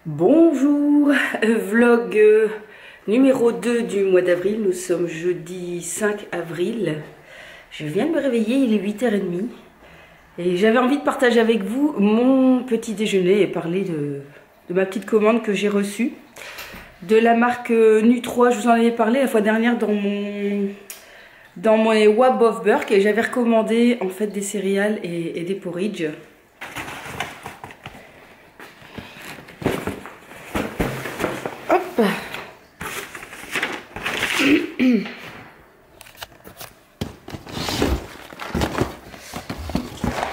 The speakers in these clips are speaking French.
Bonjour, vlog numéro 2 du mois d'avril. Nous sommes jeudi 5 avril. Je viens de me réveiller, il est 8h30. Et j'avais envie de partager avec vous mon petit déjeuner et parler de ma petite commande que j'ai reçue. De la marque Nu3, je vous en avais parlé la fois dernière dans mon Wab of Burke. Et j'avais recommandé en fait des céréales et des porridge. Hop.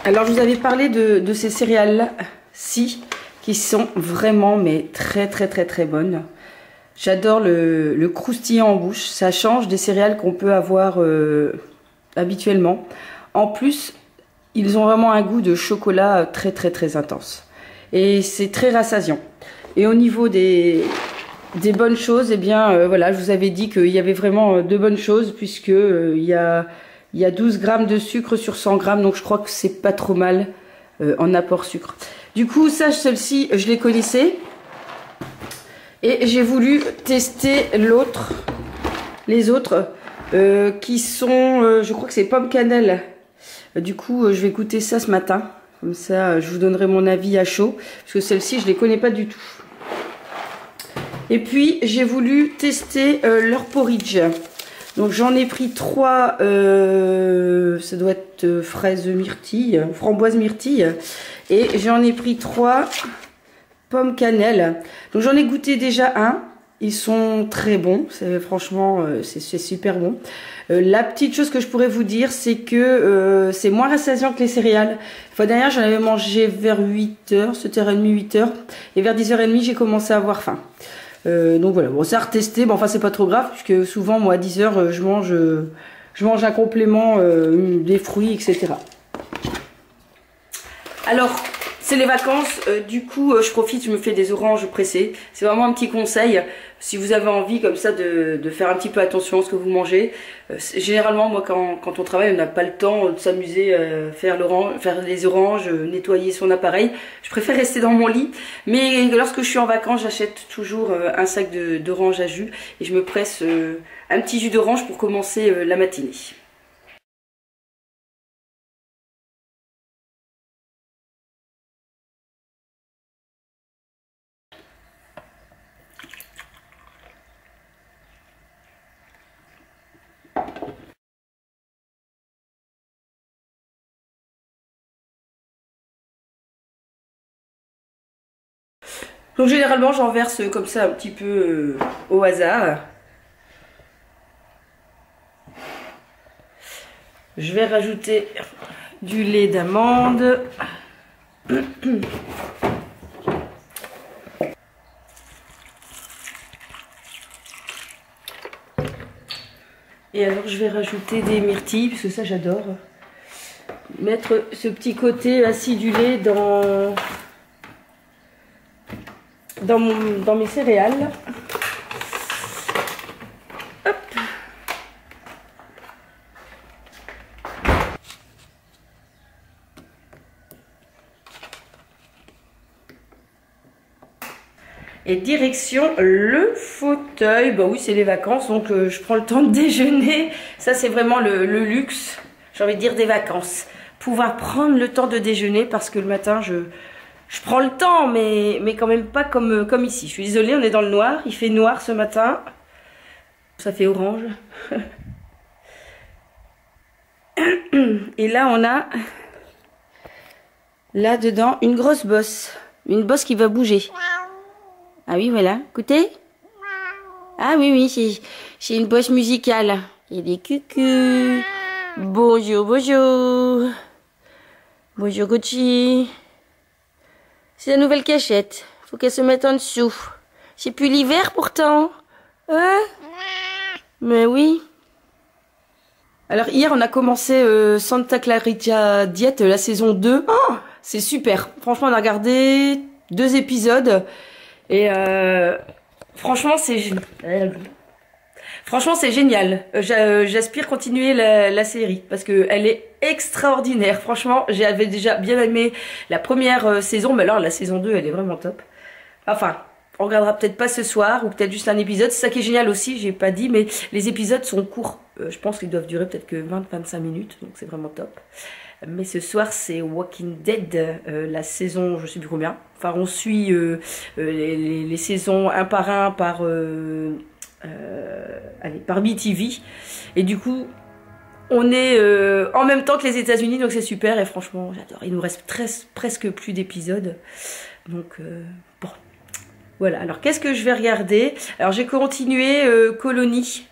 Alors je vous avais parlé de ces céréales-ci qui sont vraiment mais très bonnes. J'adore le croustillant en bouche, ça change des céréales qu'on peut avoir habituellement. En plus, ils ont vraiment un goût de chocolat très intense. Et c'est très rassasiant. Et au niveau des bonnes choses, eh bien voilà, je vous avais dit qu'il y avait vraiment de bonnes choses puisque il y a 12 grammes de sucre sur 100 grammes, donc je crois que c'est pas trop mal en apport sucre. Du coup, celle-ci, je les connaissais et j'ai voulu tester les autres qui sont, je crois que c'est pomme cannelle. Du coup, je vais goûter ça ce matin, comme ça, je vous donnerai mon avis à chaud, parce que celle-ci, je les connais pas du tout. Et puis, j'ai voulu tester leur porridge. Donc, j'en ai pris 3, ça doit être fraise myrtille, framboise myrtille. Et j'en ai pris 3 pommes cannelle. Donc, j'en ai goûté déjà un. Ils sont très bons. Franchement, c'est super bon. La petite chose que je pourrais vous dire, c'est que c'est moins rassasiant que les céréales. La fois dernière, j'en avais mangé vers 8h, 7h30, 8h. Et vers 10h30, j'ai commencé à avoir faim. Donc voilà, bon, ça à retester, mais enfin c'est pas trop grave puisque souvent moi à 10h je mange un complément, des fruits, etc. Alors c'est les vacances, du coup je profite, je me fais des oranges pressées. C'est vraiment un petit conseil si vous avez envie comme ça de faire un petit peu attention à ce que vous mangez. Généralement moi quand on travaille on n'a pas le temps de s'amuser à faire les oranges, nettoyer son appareil. Je préfère rester dans mon lit, mais lorsque je suis en vacances j'achète toujours un sac d'oranges à jus et je me presse un petit jus d'orange pour commencer la matinée. Donc généralement j'en verse comme ça un petit peu au hasard. Je vais rajouter du lait d'amande. Et alors je vais rajouter des myrtilles, parce que ça j'adore. Mettre ce petit côté acidulé dans mes céréales. Hop. Et direction le fauteuil. Bah oui, c'est les vacances, donc je prends le temps de déjeuner. Ça, c'est vraiment le luxe, j'ai envie de dire, des vacances. Pouvoir prendre le temps de déjeuner, parce que le matin, je prends le temps, mais quand même pas comme ici. Je suis désolée, on est dans le noir. Il fait noir ce matin. Ça fait orange. Et là, on a là-dedans une grosse bosse. Une bosse qui va bouger. Ah oui, voilà. Écoutez. Ah oui, c'est une bosse musicale. Il y a des cucus. Bonjour. Bonjour, Gucci. C'est la nouvelle cachette. Faut qu'elle se mette en dessous. C'est plus l'hiver pourtant. Hein? Mais oui. Alors hier on a commencé Santa Clarita Diet, la saison 2. Oh, c'est super. Franchement on a regardé 2 épisodes. Et franchement c'est génial. J'aspire continuer la série parce que elle est extraordinaire. Franchement, j'avais déjà bien aimé la première saison, mais alors la saison 2, elle est vraiment top. Enfin, on regardera peut-être pas ce soir ou peut-être juste un épisode. C'est ça qui est génial aussi, j'ai pas dit, mais les épisodes sont courts. Je pense qu'ils doivent durer peut-être que 20-25 minutes, donc c'est vraiment top. Mais ce soir, c'est Walking Dead, la saison, je sais plus combien. Enfin, on suit les saisons un par un par BTV. Et du coup, on est en même temps que les États-Unis, donc c'est super. Et franchement, j'adore. Il nous reste presque plus d'épisodes. Donc, bon. Voilà. Alors, qu'est-ce que je vais regarder? Alors, j'ai continué Colony.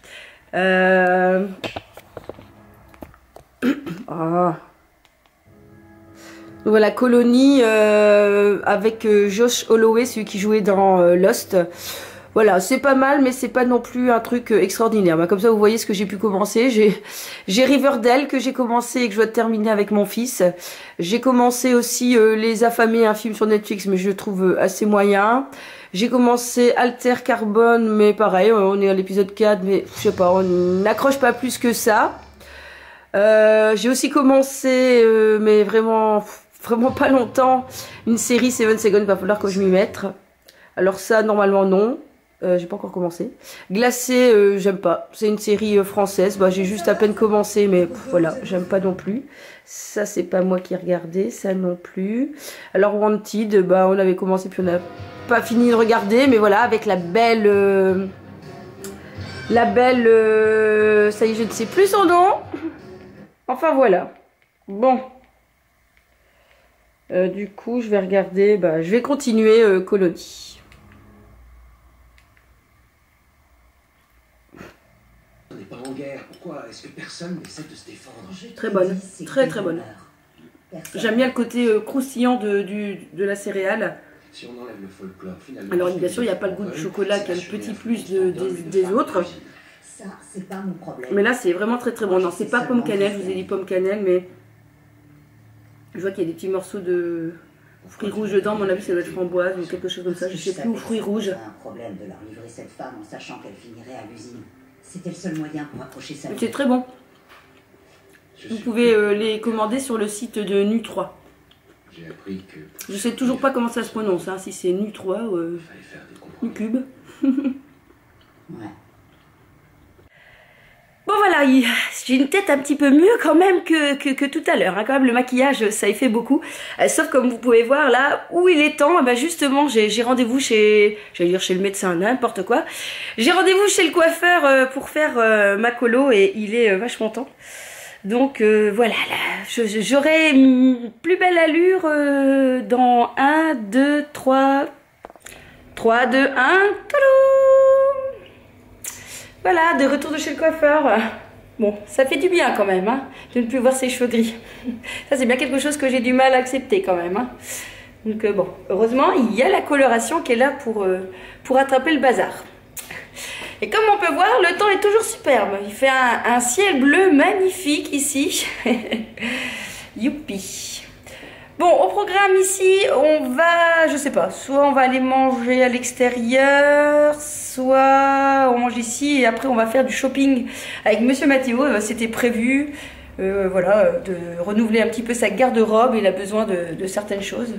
Ah. Voilà, Colony avec Josh Holloway, celui qui jouait dans Lost. Voilà, c'est pas mal, mais c'est pas non plus un truc extraordinaire. Bah, comme ça, vous voyez ce que j'ai pu commencer. J'ai Riverdale que j'ai commencé et que je dois terminer avec mon fils. J'ai commencé aussi Les Affamés, un film sur Netflix, mais je le trouve assez moyen. J'ai commencé Alter Carbone, mais pareil, on est à l'épisode 4, mais je sais pas, on n'accroche pas plus que ça. J'ai aussi commencé, mais vraiment pas longtemps, une série Seven Seconds, va falloir que je m'y mette. Alors ça, normalement non, j'ai pas encore commencé. Glacé, j'aime pas, c'est une série française, bah, j'ai juste à peine commencé, mais voilà, j'aime pas non plus. Ça, c'est pas moi qui ai regardé, ça non plus. Alors Wanted, bah, on avait commencé puis on n'a pas fini de regarder, mais voilà, avec la belle, ça y est, je ne sais plus son nom. Enfin voilà, bon. Du coup, je vais regarder, bah, je vais continuer Colony. On n'est pas en guerre, pourquoi est-ce que personne n'essaie de se défendre? Très bonne, très bonne. J'aime bien le côté croustillant de la céréale. Si on enlève le folklore, finalement, alors bien sûr, il n'y a pas le goût de chocolat qui a le petit plus des autres. Ça, c'est pas mon problème. Mais là, c'est vraiment très bon. Non, c'est pas pomme cannelle, je vous ai dit pomme cannelle, mais je vois qu'il y a des petits morceaux de fruits rouges dedans. À mon avis, ça doit être framboise ou quelque chose comme ça. Je sais plus, ou fruits rouges. C'est un problème de leur livrer cette femme en sachant qu'elle finirait à l'usine. C'était le seul moyen pour accrocher sa vie. C'est très bon. Vous pouvez les commander sur le site de Nu3. J'ai appris que... Je sais toujours pas comment ça se prononce, hein, si c'est Nu3 ou Nu-Cube. Ouais. Bon voilà, j'ai une tête un petit peu mieux quand même que tout à l'heure. Hein. Quand même, le maquillage, ça y fait beaucoup. Sauf comme vous pouvez voir là, où il est temps, bah justement, j'ai rendez-vous chez, j'allais dire chez le médecin, n'importe quoi. J'ai rendez-vous chez le coiffeur pour faire ma colo et il est vachement temps. Donc voilà, j'aurai une plus belle allure dans 1, 2, 3, 3, 2, 1, tadou! Voilà, de retour de chez le coiffeur. Bon, ça fait du bien quand même, hein, de ne plus voir ses cheveux gris. Ça, c'est bien quelque chose que j'ai du mal à accepter quand même. Hein. Donc bon, heureusement, il y a la coloration qui est là pour attraper le bazar. Et comme on peut voir, le temps est toujours superbe. Il fait un ciel bleu magnifique ici. Youpi. Bon, au programme ici, on va, je sais pas, soit on va aller manger à l'extérieur, soit on mange ici et après on va faire du shopping avec Monsieur Mathéo. C'était prévu, voilà, de renouveler un petit peu sa garde-robe. Il a besoin de certaines choses.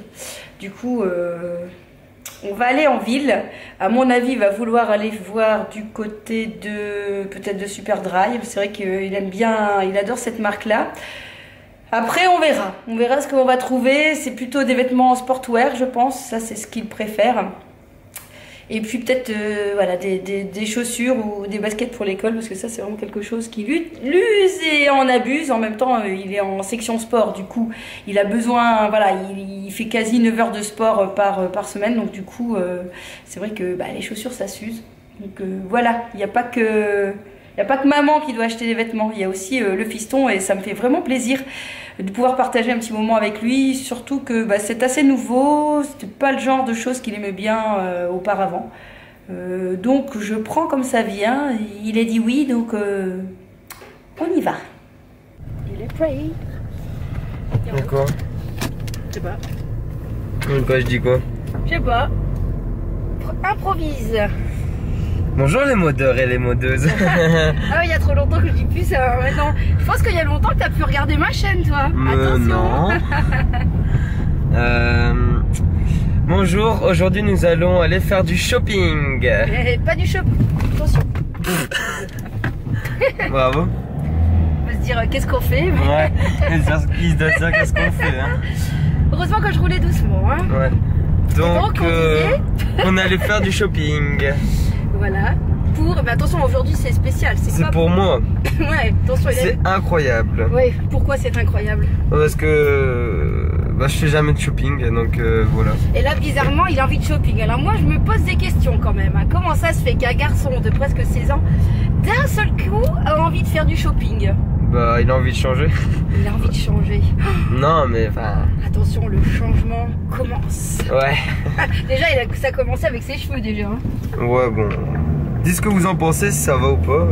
Du coup, on va aller en ville. À mon avis, il va vouloir aller voir du côté de, peut-être de Superdry. C'est vrai qu'il aime bien, il adore cette marque-là. Après, on verra ce qu'on va trouver. C'est plutôt des vêtements sportwear, je pense. Ça, c'est ce qu'il préfère. Et puis peut-être voilà, des chaussures ou des baskets pour l'école, parce que ça, c'est vraiment quelque chose qui l'use et en abuse. En même temps, il est en section sport, du coup, il a besoin, voilà, il fait quasi 9 heures de sport par semaine. Donc du coup, c'est vrai que bah, les chaussures, ça s'use. Donc voilà, il n'y a pas que maman qui doit acheter des vêtements, il y a aussi le fiston et ça me fait vraiment plaisir de pouvoir partager un petit moment avec lui, surtout que bah, c'est assez nouveau, c'était pas le genre de choses qu'il aimait bien auparavant. Donc je prends comme ça vient, il a dit oui, donc on y va. Il est prêt. Pourquoi? Je sais pas. Pourquoi je dis quoi? Je sais pas. Improvise. Bonjour les modeurs et les modeuses. Ah, il y a trop longtemps que je dis plus ça maintenant. Je pense qu'il y a longtemps que tu as pu regarder ma chaîne, toi. Attention. Non. Bon, Bonjour, aujourd'hui nous allons aller faire du shopping. Pas du shop, attention. Bravo. On va se dire qu'est-ce qu'on fait. Ouais, il se doit dire qu'est-ce qu'on fait. Hein. Heureusement que je roulais doucement. Hein. Ouais. Donc, on on allait faire du shopping. Voilà. Mais attention, aujourd'hui c'est spécial. C'est pas pour moi. Ouais, attention. C'est incroyable. Ouais, pourquoi c'est incroyable? Parce que bah, je fais jamais de shopping, donc voilà. Et là, bizarrement, il a envie de shopping. Alors moi, je me pose des questions quand même. Hein. Comment ça se fait qu'un garçon de presque 16 ans, d'un seul coup, a envie de faire du shopping? Bah, il a envie de changer. Il a envie de changer. Non, mais enfin... Attention, le changement commence. Ouais. Déjà, ça a commencé avec ses cheveux déjà. Hein. Ouais, bon... Dites ce que vous en pensez, si ça va ou pas.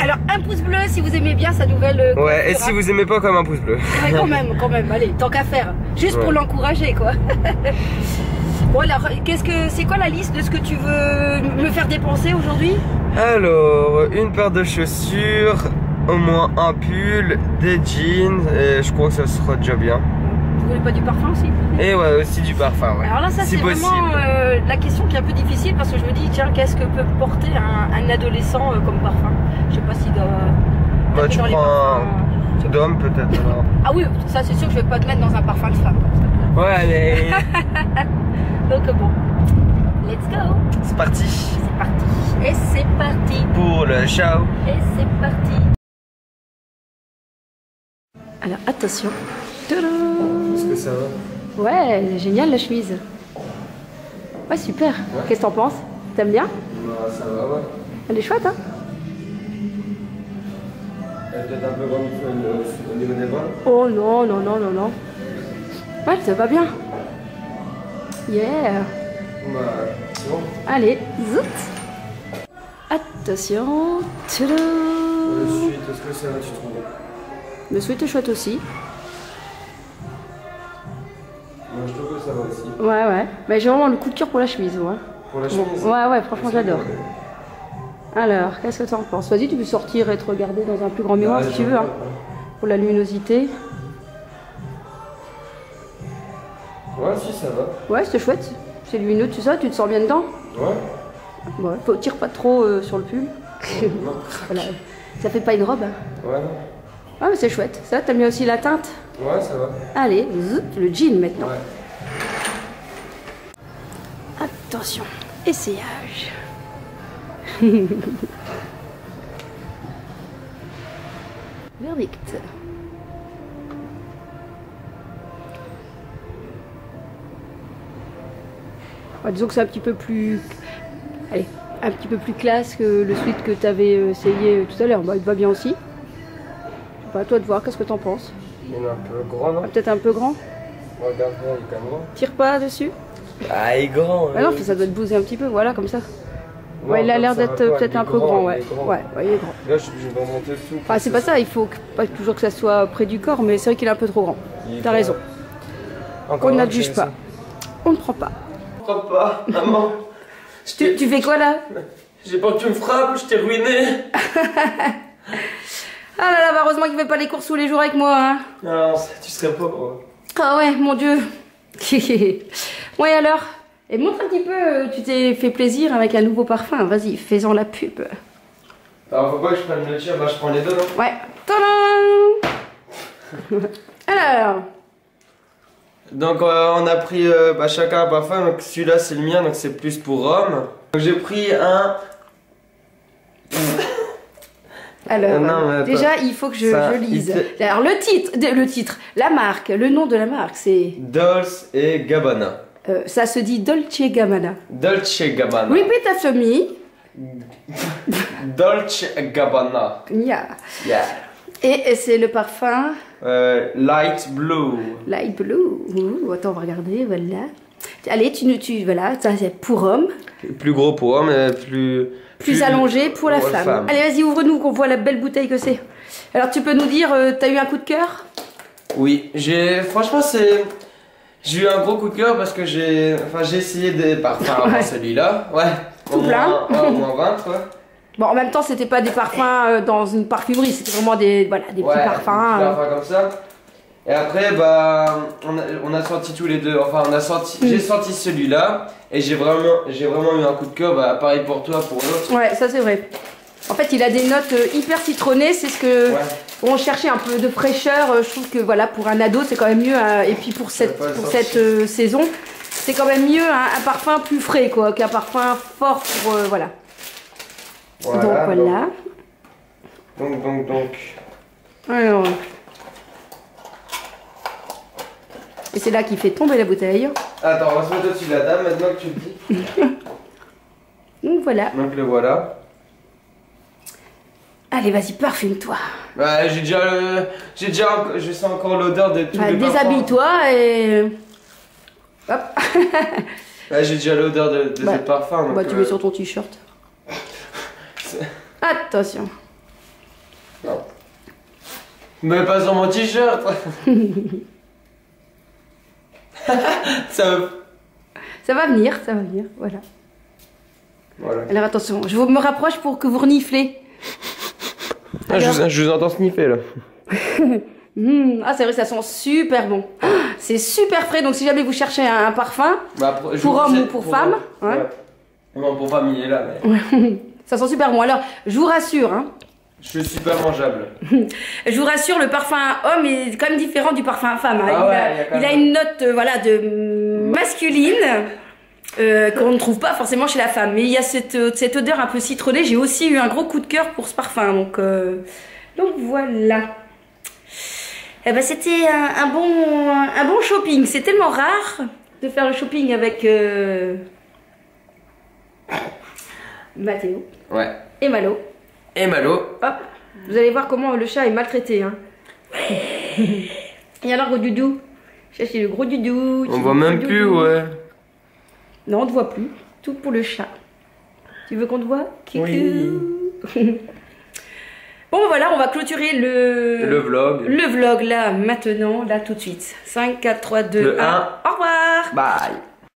Alors, un pouce bleu si vous aimez bien sa nouvelle... ouais, et si vous aimez pas, comme un pouce bleu. Ouais, quand même, allez, tant qu'à faire. Juste pour l'encourager, quoi. Bon, alors, c'est quoi la liste de ce que tu veux me faire dépenser aujourd'hui? Alors, une paire de chaussures, au moins un pull, des jeans, et je crois que ça sera déjà bien. Vous voulez pas du parfum aussi? Et ouais, aussi du parfum, ouais. Alors là, ça c'est vraiment la question qui est un peu difficile parce que je me dis, tiens, qu'est-ce que peut porter un adolescent comme parfum? Je sais pas s'il doit... Bah, tu prends un d'homme peut-être alors. Ah oui, ça c'est sûr que je vais pas te mettre dans un parfum de femme. Ouais, allez. Donc bon, let's go. C'est parti. C'est parti. Et c'est parti. Pour le show. Et c'est parti. Alors attention. Est-ce que ça va? Ouais, génial la chemise. Ouais, super. Ouais. Qu'est-ce que t'en penses? T'aimes bien? Bah, ça va, ouais. Elle est chouette, hein? Elle est peut-être un peu grande au niveau des bras. Oh non, non, non, non, non. Ouais, ça va bien. Yeah. Bah, c'est bon. Allez, zout. Attention. Tadam. Le sweat, est-ce que ça va, tu trouves? Le sweat est chouette aussi. Moi, je trouve que ça va aussi. Ouais, ouais. Mais j'ai vraiment le coup de cœur pour la chemise, ouais. Pour la chemise? Ouais, ouais, franchement, j'adore. Alors, qu'est-ce que tu en penses? Vas-y, tu peux sortir et te regarder dans un plus grand miroir si tu veux, hein, pour la luminosité. Ouais, si, ça va. Ouais, c'est chouette. C'est lumineux, tu sais, tu te sens bien dedans? Ouais. Ouais, faut tire pas trop sur le pull. Voilà. Ça fait pas une robe, hein. Ouais. Ouais, mais c'est chouette. Ça, t'aimes bien aussi la teinte? Ouais, ça va. Allez, le jean maintenant. Ouais. Attention, essayage. Verdict. Ouais, disons que c'est un petit peu plus... Allez, un petit peu plus classe que le sweat que tu avais essayé tout à l'heure. Bah, il te va bien aussi. Je sais pas, à toi de voir, qu'est-ce que t'en penses? Il est un peu grand, non? Peut-être un peu grand? Regarde, il est quand même grand. Tire pas dessus? Ah, il est grand. Ah non, ça doit te bouger un petit peu, voilà, comme ça. Non, ouais, il a l'air d'être peut-être un peu grand, ouais. Grand. Ouais, il est grand. Là, je vais remonter dessous. Enfin, c'est pas ça, il faut pas toujours que ça soit près du corps, mais c'est vrai qu'il est un peu trop grand. T'as raison. On ne juge pas. On ne prend pas. Je prends pas, maman. Tu fais quoi là? J'ai pas que tu me frappes, je t'ai ruiné. Ah là là, bah heureusement qu'il fait pas les courses tous les jours avec moi, hein. Non, tu serais pas moi. Ah ouais, mon Dieu. Ouais, alors? Et montre un petit peu, tu t'es fait plaisir avec un nouveau parfum. Vas-y, fais-en la pub. Alors, faut pas que je prenne le tir, bah je prends les deux, non? Ouais. Tadam. Alors. Donc, on a pris chacun un parfum. Donc, celui-là, c'est le mien, donc c'est plus pour homme. Donc, j'ai pris un. Alors, non, déjà, il faut que je lise. Alors, le titre, la marque, le nom de la marque, c'est... Dolce et Gabbana. Ça se dit Dolce Gabbana. Dolce Gabbana. Repeat after me. Dolce Gabbana. Yeah. Yeah. Et c'est le parfum... Light Blue. Light Blue. Attends, on va regarder, voilà. Allez, voilà, ça c'est pour homme. Plus gros pour homme, plus allongé pour la femme. Allez, vas-y, ouvre-nous qu'on voit la belle bouteille que c'est. Alors, tu peux nous dire, t'as eu un coup de cœur? Oui, franchement, j'ai eu un gros coup de cœur parce que j'ai essayé des parfums avant celui-là. Ouais. Tout plein. Au moins 20, ouais. Bon, en même temps, c'était pas des parfums dans une parfumerie, c'était vraiment des petits parfums. Des parfums comme ça. Et après, bah, on a senti tous les deux. Enfin, j'ai senti celui-là. Et j'ai vraiment eu un coup de cœur. Bah, pareil pour toi, pour l'autre. Ouais, ça c'est vrai. En fait, il a des notes hyper citronnées. C'est ce que on cherchait, un peu de fraîcheur. Je trouve que voilà, pour un ado, c'est quand même mieux. Et puis pour cette saison, c'est quand même mieux un parfum plus frais, quoi, qu'un parfum fort pour voilà. Donc voilà. Donc. Alors. Et c'est là qu'il fait tomber la bouteille. Attends, on va se mettre au-dessus de la table maintenant que tu le dis. Donc voilà. Donc le voilà. Allez, vas-y, parfume-toi. Bah, je sens encore l'odeur de tout le parfum. Déshabille-toi et... Hop. Bah, j'ai déjà l'odeur de ce parfum. Donc, bah, tu mets sur ton t-shirt. Attention. Non. Mais pas sur mon t-shirt. Ça va venir, voilà. Alors attention, je me rapproche pour que vous reniflez. Je vous entends sniffer là. Ah c'est vrai, ça sent super bon. C'est super frais, donc si jamais vous cherchez un parfum, pour homme ou pour femme. Non, pour femme il est là. Mais... ça sent super bon. Alors, je vous rassure. Hein. Je suis super mangeable. Je vous rassure, le parfum homme est quand même différent du parfum femme. Hein. Ah il a une note voilà, de masculine qu'on ne trouve pas forcément chez la femme. Mais il y a cette odeur un peu citronnée. J'ai aussi eu un gros coup de cœur pour ce parfum. Donc voilà. Eh ben, c'était un bon shopping. C'est tellement rare de faire le shopping avec Mathéo. Ouais. Et Malo. Hop, vous allez voir comment le chat est maltraité. Hein. Et alors, gros doudou? Cherchez le gros doudou. On voit même plus, ouais. Non, on ne te voit plus. Tout pour le chat. Tu veux qu'on te voit? Oui. Bon, voilà, on va clôturer le vlog. Le vlog là, maintenant, là, tout de suite. 5, 4, 3, 2, 1. Au revoir. Bye.